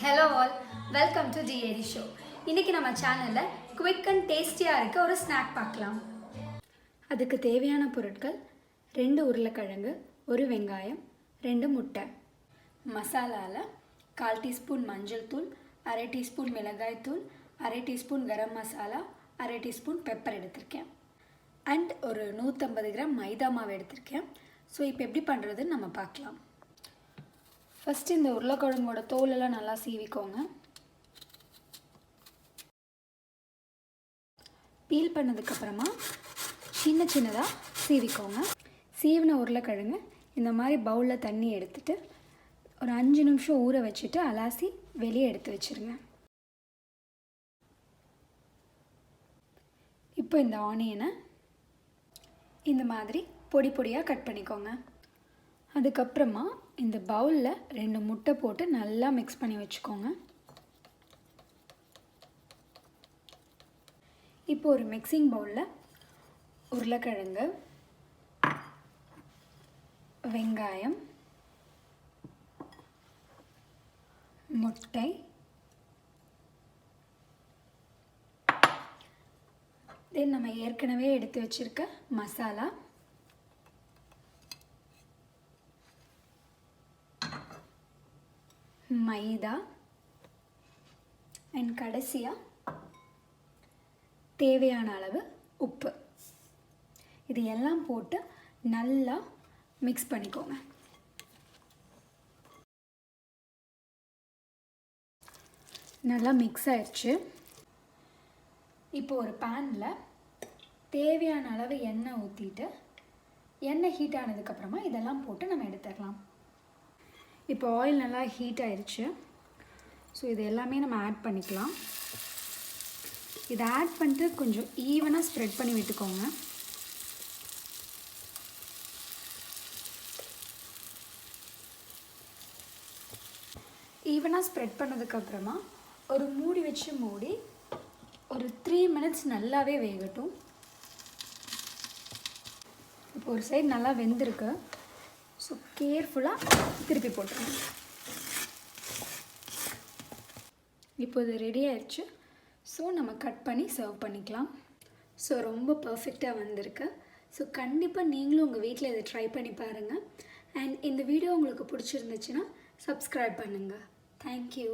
Hello all, welcome to DAD Show. இன்னைக்கு நம்ம சேனல்ல குவிக் அண்ட் டேஸ்டியா இருக்க ஒரு ஸ்நாக் பார்க்கலாம். அதுக்கு தேவையான பொருட்கள் 2 உருளைக்கிழங்கு, 1 வெங்காயம், 2 முட்டை. மசாலால 1/4 டீஸ்பூன் மஞ்சள் தூள், 1/2 டீஸ்பூன் மிளகாய் தூள், 1/2 teaspoon garam masala, 1/2 teaspoon pepper எடுத்திருக்கேன். அண்ட் ஒரு 150 கிராம் மைதா மாவு எடுத்திருக்கேன். ஸோ இப்போ எப்படி பண்ணுறதுன்னு நம்ம பார்க்கலாம். ஃபஸ்ட்டு இந்த உருளைக்கிழங்கோட தோலெல்லாம் நல்லா சீவிக்கோங்க. பீல் பண்ணதுக்கப்புறமா சின்ன சின்னதாக சீவிக்கோங்க. சீவின உருளைக்கிழங்கு இந்த மாதிரி பவுலில் தண்ணி எடுத்துட்டு ஒரு 5 நிமிஷம் ஊற வச்சுட்டு அலாசி வெளியே எடுத்து வச்சுருங்க. இப்போ இந்த ஆனியனை இந்த மாதிரி பொடி பொடியாக கட் பண்ணிக்கோங்க. அதுக்கப்புறமா இந்த பவுலில் 2 முட்டை போட்டு நல்லா மிக்ஸ் பண்ணி வச்சுக்கோங்க. இப்போ ஒரு மிக்சிங் பவுலில் உருளைக்கிழங்கு, வெங்காயம், முட்டை, தென் நம்ம ஏற்கனவே எடுத்து வச்சுருக்க மசாலா, மைதா அண்ட் கடைசியாக தேவையான அளவு உப்பு, இது எல்லாம் போட்டு நல்லா மிக்ஸ் பண்ணிக்கோங்க. நல்லா மிக்ஸ் ஆயிடுச்சு. இப்போ ஒரு பேனில் தேவையான அளவு எண்ணெய் ஊற்றிட்டு எண்ணெய் ஹீட் ஆனதுக்கப்புறமா இதெல்லாம் போட்டு நம்ம எடுத்துடலாம். இப்போ ஆயில் நல்லா ஹீட் ஆயிடுச்சு. ஸோ இது எல்லாமே நம்ம ஆட் பண்ணிக்கலாம். இதை ஆட் பண்ணிட்டு கொஞ்சம் ஈவனாக ஸ்ப்ரெட் பண்ணி விட்டுக்கோங்க. ஈவனாக ஸ்ப்ரெட் பண்ணதுக்கப்புறமா ஒரு மூடி வச்சு மூடி ஒரு 3 மினிட்ஸ் நல்லாவே வேகட்டும். இப்போ ஒரு சைடு நல்லா வெந்திருக்கு. ஸோ கேர்ஃபுல்லாக திருப்பி போட்டுருங்க. இப்போ இது ரெடி ஆயிடுச்சு. ஸோ நம்ம கட் பண்ணி சர்வ் பண்ணிக்கலாம். ஸோ ரொம்ப பர்ஃபெக்டாக வந்திருக்கு. ஸோ கண்டிப்பாக நீங்களும் உங்கள் வீட்டில் இதை ட்ரை பண்ணி பாருங்கள். அண்ட் இந்த வீடியோ உங்களுக்கு பிடிச்சிருந்துச்சுன்னா சப்ஸ்கிரைப் பண்ணுங்கள். தேங்க்யூ.